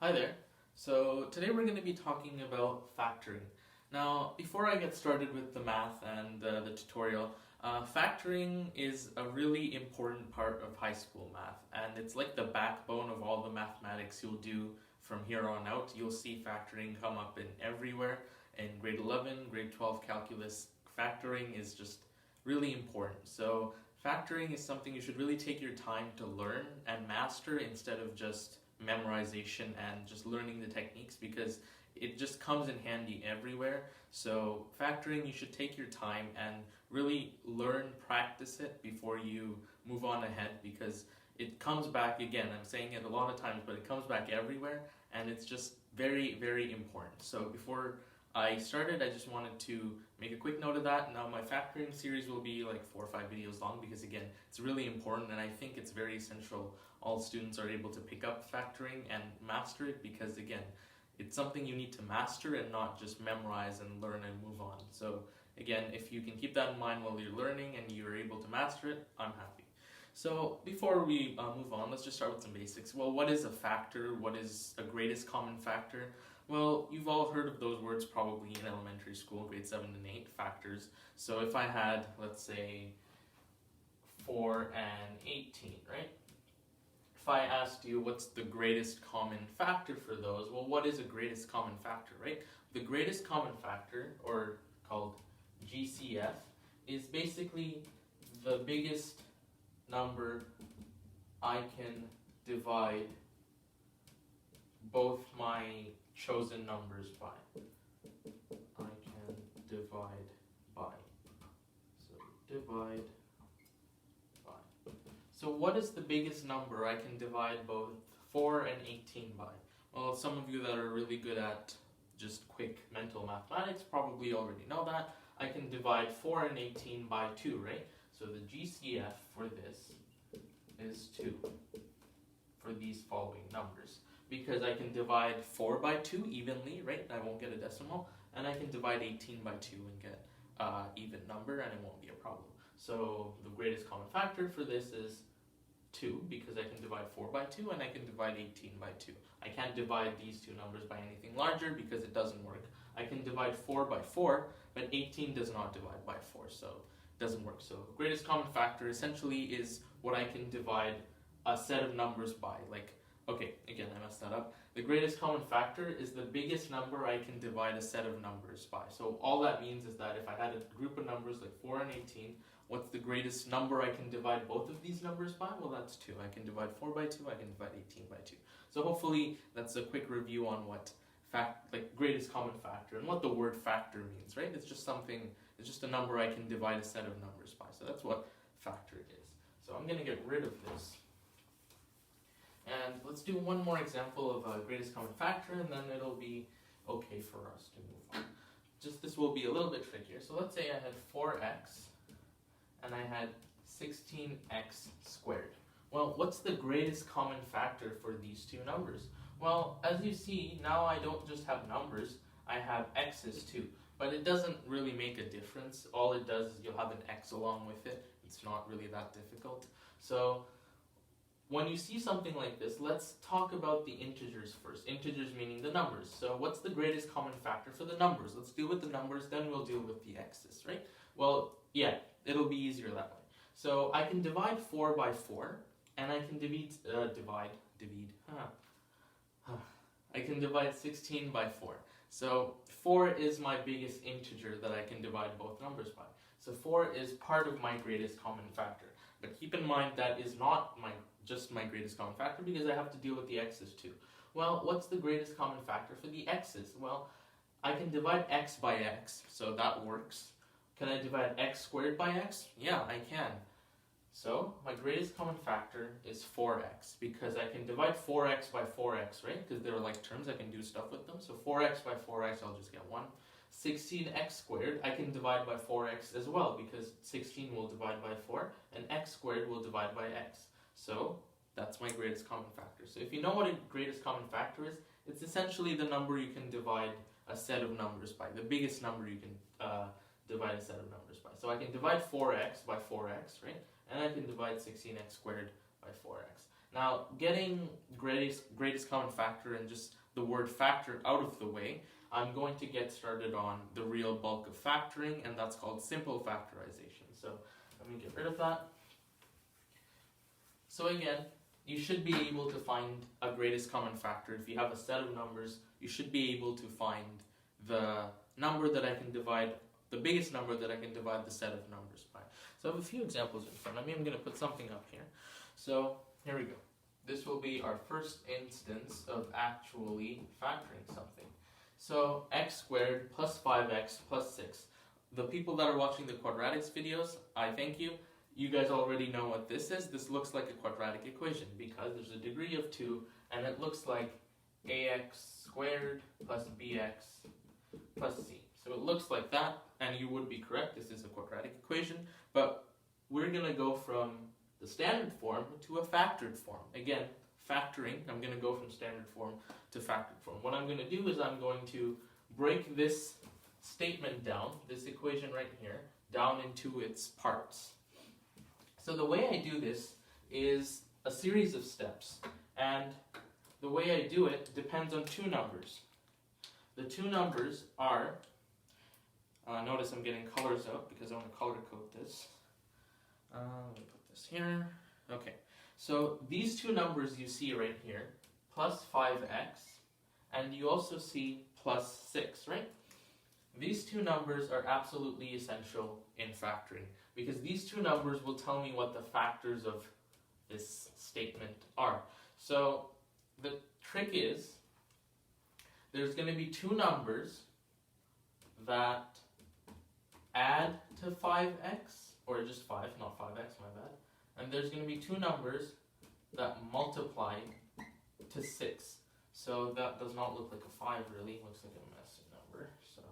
Hi there. So today we're going to be talking about factoring. Now, before I get started with the math and the tutorial, factoring is a really important part of high school math, and it's like the backbone of all the mathematics you'll do from here on out. You'll see factoring come up in everywhere. In grade 11, grade 12 calculus, factoring is just really important. So factoring is something you should really take your time to learn and master instead of just memorization and just learning the techniques, because it just comes in handy everywhere. So factoring, you should take your time and really learn, practice it before you move on ahead, because it comes back again. I'm saying it a lot of times, but it comes back everywhere, and it's just very, very important. So before I started, I just wanted to make a quick note of that. Now my factoring series will be like 4 or 5 videos long, because again, it's really important, and I think it's very essential all students are able to pick up factoring and master it, because again, it's something you need to master and not just memorize and learn and move on. So again, if you can keep that in mind while you're learning and you're able to master it, I'm happy. So before we move on, let's just start with some basics. Well, what is a factor? What is a greatest common factor? Well, you've all heard of those words probably in elementary school, grade 7 and 8, factors. So if I had, let's say, 4 and 18, right? If I asked you what's the greatest common factor for those, well, what is a greatest common factor, right? The greatest common factor, or called GCF, is basically the biggest number I can divide both my chosen numbers by. I can divide by. So divide. So what is the biggest number I can divide both 4 and 18 by? Well, some of you that are really good at just quick mental mathematics probably already know that. I can divide 4 and 18 by 2, right? So the GCF for this is 2 for these following numbers. Because I can divide 4 by 2 evenly, right? I won't get a decimal. And I can divide 18 by 2 and get even number, and it won't be a problem. So the greatest common factor for this is 2, because I can divide 4 by 2 and I can divide 18 by 2. I can't divide these two numbers by anything larger because it doesn't work. I can divide 4 by 4, but 18 does not divide by 4, so it doesn't work. So greatest common factor essentially is what I can divide a set of numbers by. Like, okay, again, I messed that up. The greatest common factor is the biggest number I can divide a set of numbers by. So all that means is that if I had a group of numbers like 4 and 18, what's the greatest number I can divide both of these numbers by? Well, that's 2. I can divide 4 by 2, I can divide 18 by 2. So hopefully that's a quick review on what greatest common factor and what the word factor means, right? It's just something, it's just a number I can divide a set of numbers by. So that's what factor is. So I'm going to get rid of this. And let's do one more example of a greatest common factor, and then it'll be okay for us to move on. Just this will be a little bit trickier. So let's say I had 4x and I had 16x squared. Well, what's the greatest common factor for these two numbers? Well, as you see, now I don't just have numbers, I have x's too. But it doesn't really make a difference. All it does is you'll have an x along with it. It's not really that difficult. So when you see something like this, let's talk about the integers first. Integers meaning the numbers. So what's the greatest common factor for the numbers? Let's deal with the numbers, then we'll deal with the x's, right? Well, yeah, it'll be easier that way. So I can divide 4 by 4, and I can I can divide 16 by 4. So 4 is my biggest integer that I can divide both numbers by. So 4 is part of my greatest common factor. But keep in mind that is not just my greatest common factor, because I have to deal with the x's too. Well, what's the greatest common factor for the x's? Well, I can divide x by x, so that works. Can I divide x squared by x? Yeah, I can. So my greatest common factor is 4x, because I can divide 4x by 4x, right? Because they're like terms, I can do stuff with them. So 4x by 4x, I'll just get 1. 16x squared, I can divide by 4x as well, because 16 will divide by 4, and x squared will divide by x. So that's my greatest common factor. So if you know what a greatest common factor is, it's essentially the number you can divide a set of numbers by, the biggest number you can divide a set of numbers by. So I can divide 4x by 4x, right? And I can divide 16x squared by 4x. Now, getting greatest common factor and just the word factor out of the way, I'm going to get started on the real bulk of factoring, and that's called simple factorization. So let me get rid of that. So again, you should be able to find a greatest common factor. If you have a set of numbers, you should be able to find the number that I can divide, the biggest number that I can divide the set of numbers by. So I have a few examples in front of me. I'm going to put something up here. So here we go. This will be our first instance of actually factoring something. So x squared plus 5x plus 6. The people that are watching the quadratics videos, I thank you. You guys already know what this is. This looks like a quadratic equation because there's a degree of 2 and it looks like ax squared plus bx plus c. So it looks like that, and you would be correct. This is a quadratic equation, but we're going to go from the standard form to a factored form. Again, factoring, I'm going to go from standard form to factored form. What I'm going to do is I'm going to break this statement down, this equation right here, down into its parts. So the way I do this is a series of steps, and the way I do it depends on two numbers. The two numbers are, notice I'm getting colors out because I want to color code this. Let me put this here. Okay, so these two numbers you see right here, plus 5x, and you also see plus 6, right? These two numbers are absolutely essential in factoring because these two numbers will tell me what the factors of this statement are. So the trick is there's going to be two numbers that add to 5x, or just 5, not 5x, my bad. And there's going to be two numbers that multiply to 6. So that does not look like a 5 really, it looks like a messy number. So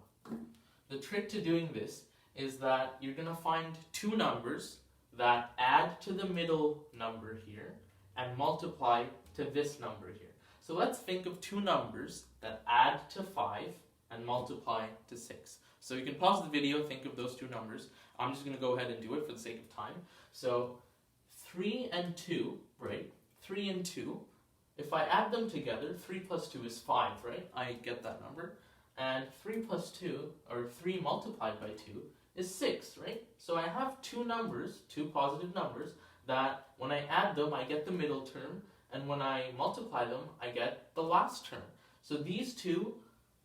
the trick to doing this is that you're going to find two numbers that add to the middle number here and multiply to this number here. So let's think of two numbers that add to 5 and multiply to 6. So you can pause the video, think of those two numbers. I'm just going to go ahead and do it for the sake of time. So 3 and 2, right? 3 and 2. If I add them together, 3 plus 2 is 5, right? I get that number. And 3 plus 2, or 3 multiplied by 2, is 6, right? So I have two numbers, two positive numbers, that when I add them, I get the middle term, and when I multiply them, I get the last term. So these two,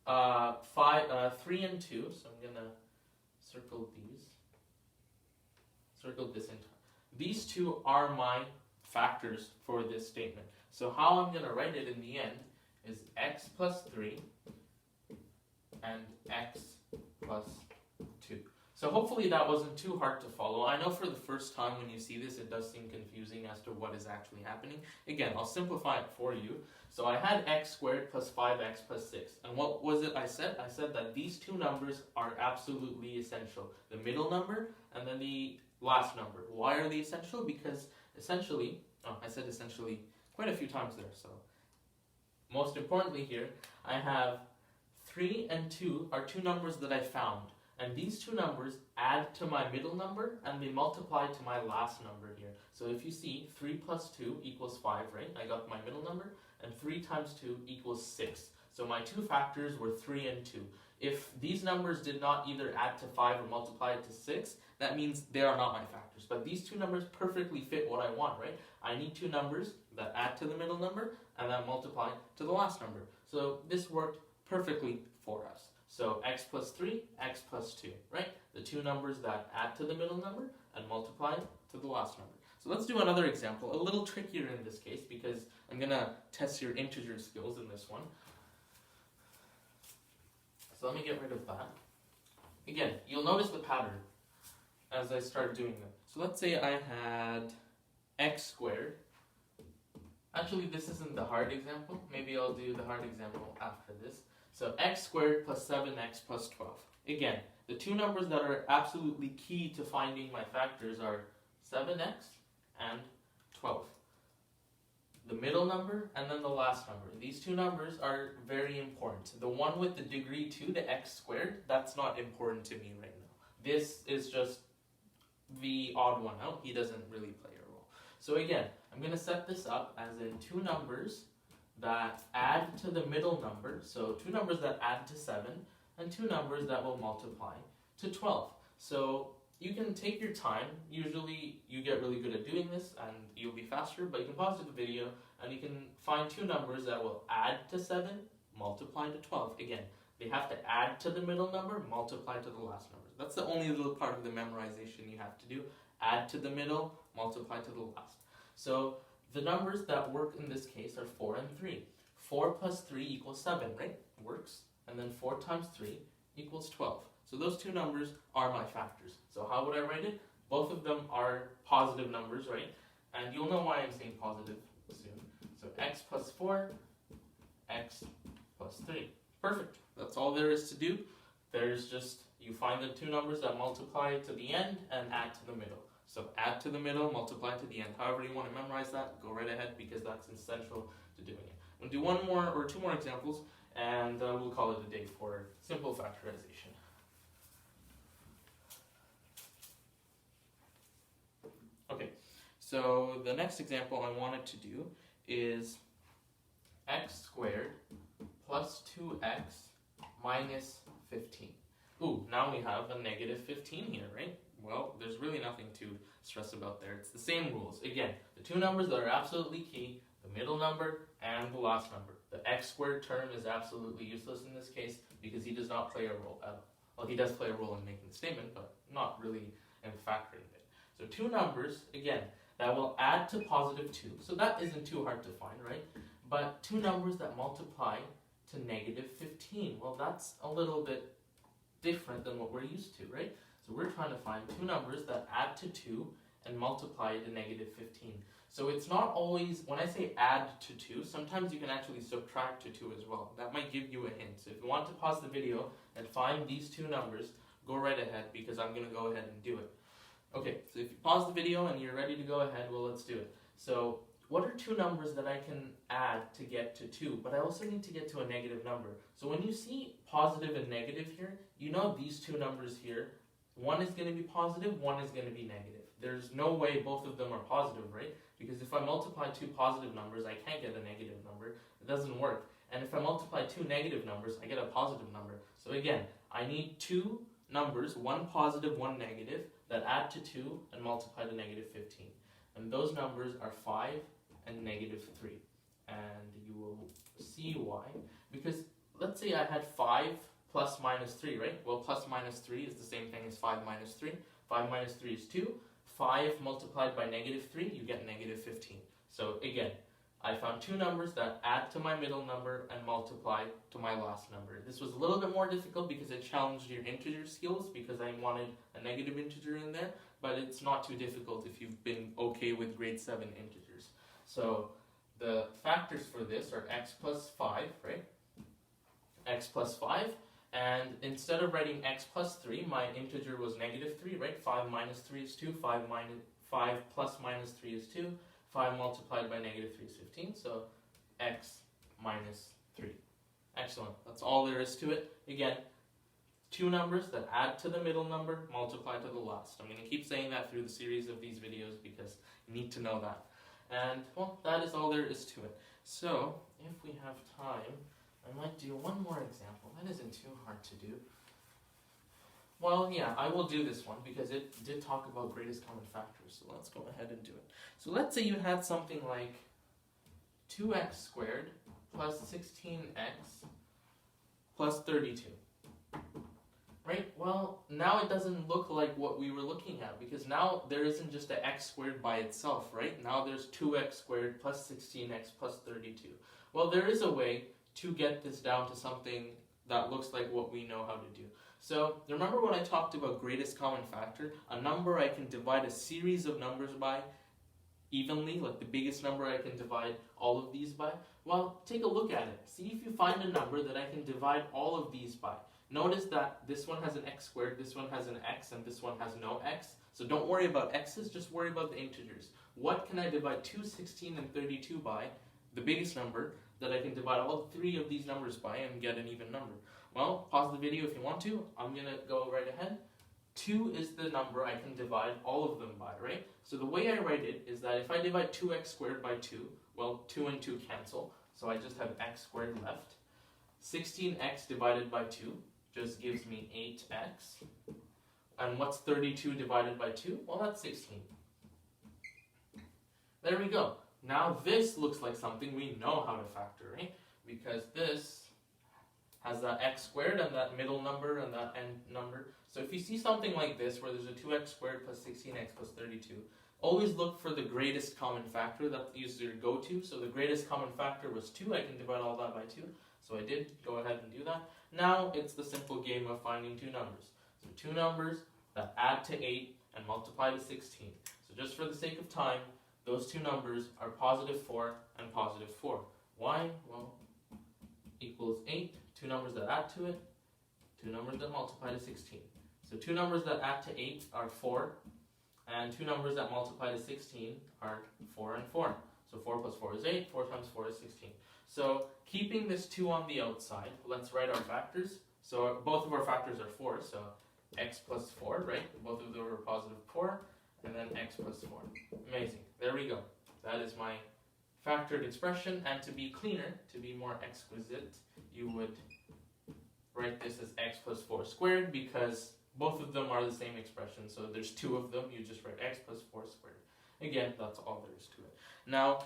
3 and 2, so I'm going to circle these, circle this in. These two are my factors for this statement. So how I'm going to write it in the end is x plus 3 and x plus 2. So hopefully that wasn't too hard to follow. I know for the first time when you see this, it does seem confusing as to what is actually happening. Again, I'll simplify it for you. So I had x squared plus 5x plus 6. And what was it I said? I said that these two numbers are absolutely essential. The middle number and then the last number. Why are they essential? Because essentially, I said essentially quite a few times there. So most importantly here, I have 3 and 2 are two numbers that I found. And these two numbers add to my middle number and they multiply to my last number here. So if you see 3 plus 2 equals 5, right? I got my middle number, and 3 times 2 equals 6. So my two factors were 3 and 2. If these numbers did not either add to 5 or multiply to 6, that means they are not my factors. But these two numbers perfectly fit what I want, right? I need two numbers that add to the middle number and then multiply to the last number. So this worked perfectly for us. So x plus 3, x plus 2, right? The two numbers that add to the middle number and multiply to the last number. So let's do another example, a little trickier in this case because I'm going to test your integer skills in this one. So let me get rid of that. Again, you'll notice the pattern as I start doing them. So let's say I had x squared. Actually, this isn't the hard example. Maybe I'll do the hard example after this. So x squared plus 7x plus 12. Again, the two numbers that are absolutely key to finding my factors are 7x and 12. The middle number and then the last number. These two numbers are very important. The one with the degree 2, the x squared, that's not important to me right now. This is just the odd one out. He doesn't really play a role. So again, I'm going to set this up as in two numbers that add to the middle number, so two numbers that add to 7, and two numbers that will multiply to 12. So you can take your time. Usually you get really good at doing this and you'll be faster, but you can pause the video and you can find two numbers that will add to 7, multiply to 12. Again, they have to add to the middle number, multiply to the last number. That's the only little part of the memorization you have to do. Add to the middle, multiply to the last. So the numbers that work in this case are 4 and 3. 4 plus 3 equals 7, right? Works. And then 4 times 3 equals 12. So those two numbers are my factors. So how would I write it? Both of them are positive numbers, right? And you'll know why I'm saying positive soon. So x plus 4, x plus 3. Perfect. That's all there is to do. There's just, you find the two numbers that multiply to the end and add to the middle. So add to the middle, multiply to the end. However you want to memorize that, go right ahead because that's essential to doing it. We'll do one more or two more examples and we'll call it a day for simple factorization. Okay, so the next example I wanted to do is x squared plus 2x minus 15. Ooh, now we have a negative 15 here, right? Well, there's really nothing to stress about there. It's the same rules. Again, the two numbers that are absolutely key, the middle number and the last number. The x squared term is absolutely useless in this case because he does not play a role at all. Well, he does play a role in making the statement, but not really in factoring it. So two numbers, again, that will add to positive 2. So that isn't too hard to find, right? But two numbers that multiply to negative 15. Well, that's a little bit different than what we're used to, right? So we're trying to find two numbers that add to 2 and multiply to negative 15. So it's not always, when I say add to 2, sometimes you can actually subtract to 2 as well. That might give you a hint. So if you want to pause the video and find these two numbers, go right ahead because I'm going to go ahead and do it. Okay, so if you pause the video and you're ready to go ahead, well, let's do it. So what are two numbers that I can add to get to 2, but I also need to get to a negative number? So when you see positive and negative here, you know these two numbers here, one is going to be positive, one is going to be negative. There's no way both of them are positive, right? Because if I multiply two positive numbers, I can't get a negative number. It doesn't work. And if I multiply two negative numbers, I get a positive number. So again, I need two numbers, one positive, one negative, that add to 2 and multiply to negative 15. And those numbers are 5 and negative 3. And you will see why. Because let's say I had 5 plus minus 3, right? Well, plus minus 3 is the same thing as 5 minus 3. 5 minus 3 is 2. 5 multiplied by negative 3, you get negative 15. So again, I found two numbers that add to my middle number and multiply to my last number. This was a little bit more difficult because it challenged your integer skills because I wanted a negative integer in there, but it's not too difficult if you've been okay with grade 7 integers. So the factors for this are x plus 5, right? X plus 5, and instead of writing x plus 3, my integer was negative 3, right? 5 minus 3 is 2, 5 plus minus 3 is 2. 5 multiplied by negative 3 is 15, so x minus 3. Excellent. That's all there is to it. Again, two numbers that add to the middle number, multiply to the last. I'm going to keep saying that through the series of these videos because you need to know that. And, well, that is all there is to it. So, if we have time, I might do one more example. That isn't too hard to do. Well, yeah, I will do this one because it did talk about greatest common factors, so let's go ahead and do it. So let's say you had something like 2x squared plus 16x plus 32. Right? Well, now it doesn't look like what we were looking at because now there isn't just an x squared by itself, right? Now there's 2x squared plus 16x plus 32. Well, there is a way to get this down to something that looks like what we know how to do. So, remember when I talked about greatest common factor? A number I can divide a series of numbers by evenly, like the biggest number I can divide all of these by? Well, take a look at it. See if you find a number that I can divide all of these by. Notice that this one has an x squared, this one has an x, and this one has no x. So don't worry about x's, just worry about the integers. What can I divide 2, 16, and 32 by? The biggest number that I can divide all three of these numbers by and get an even number. Well, pause the video if you want to. I'm going to go right ahead. 2 is the number I can divide all of them by, right? So the way I write it is that if I divide 2x squared by 2, well, 2 and 2 cancel, so I just have x squared left. 16x divided by 2 just gives me 8x. And what's 32 divided by 2? Well, that's 16. There we go. Now this looks like something we know how to factor, right? Because this has that x squared and that middle number and that end number. So if you see something like this where there's a 2x squared plus 16x plus 32, always look for the greatest common factor. That is your go-to. So the greatest common factor was 2. I can divide all that by 2. So I did go ahead and do that. Now it's the simple game of finding two numbers. So two numbers that add to 8 and multiply to 16. So just for the sake of time, those two numbers are positive 4 and positive 4. Why? Well, equals 8. Two numbers that add to it, two numbers that multiply to 16. So two numbers that add to 8 are 4, and two numbers that multiply to 16 are 4 and 4. So 4 plus 4 is 8, 4 times 4 is 16. So keeping this 2 on the outside, let's write our factors. So both of our factors are 4, so x plus 4, right? Both of them are positive 4, and then x plus 4. Amazing. There we go. That is my factored expression, and to be cleaner, to be more exquisite, you would write this as x plus 4 squared, because both of them are the same expression, so there's two of them, you just write x plus 4 squared. Again, that's all there is to it. Now,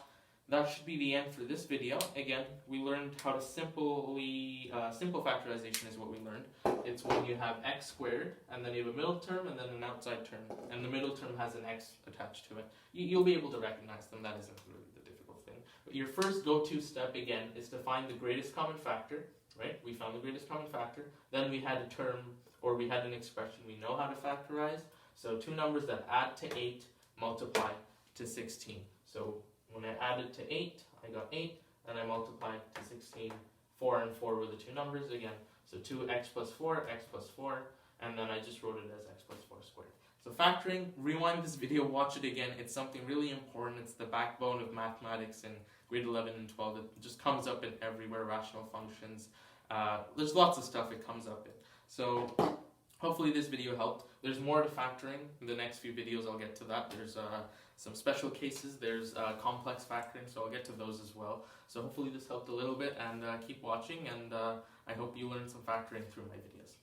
that should be the end for this video. Again, we learned how to simple factorization is what we learned. It's when you have x squared, and then you have a middle term, and then an outside term, and the middle term has an x attached to it. You'll be able to recognize them, that isn't really the difficult thing. But your first go-to step, again, is to find the greatest common factor, right? We found the greatest common factor, then we had a term, or we had an expression we know how to factorize. So two numbers that add to 8 multiply to 16. So when I added to 8, I got 8, and I multiplied to 16. 4 and 4 were the two numbers again. So 2x plus 4, x plus 4, and then I just wrote it as x plus 4 squared. So factoring, rewind this video, watch it again. It's something really important. It's the backbone of mathematics in grade 11 and 12. It just comes up in everywhere, rational functions. There's lots of stuff it comes up in. So hopefully this video helped. There's more to factoring. In the next few videos I'll get to that. There's some special cases. There's complex factoring, so I'll get to those as well. So hopefully this helped a little bit, and keep watching, and I hope you learned some factoring through my videos.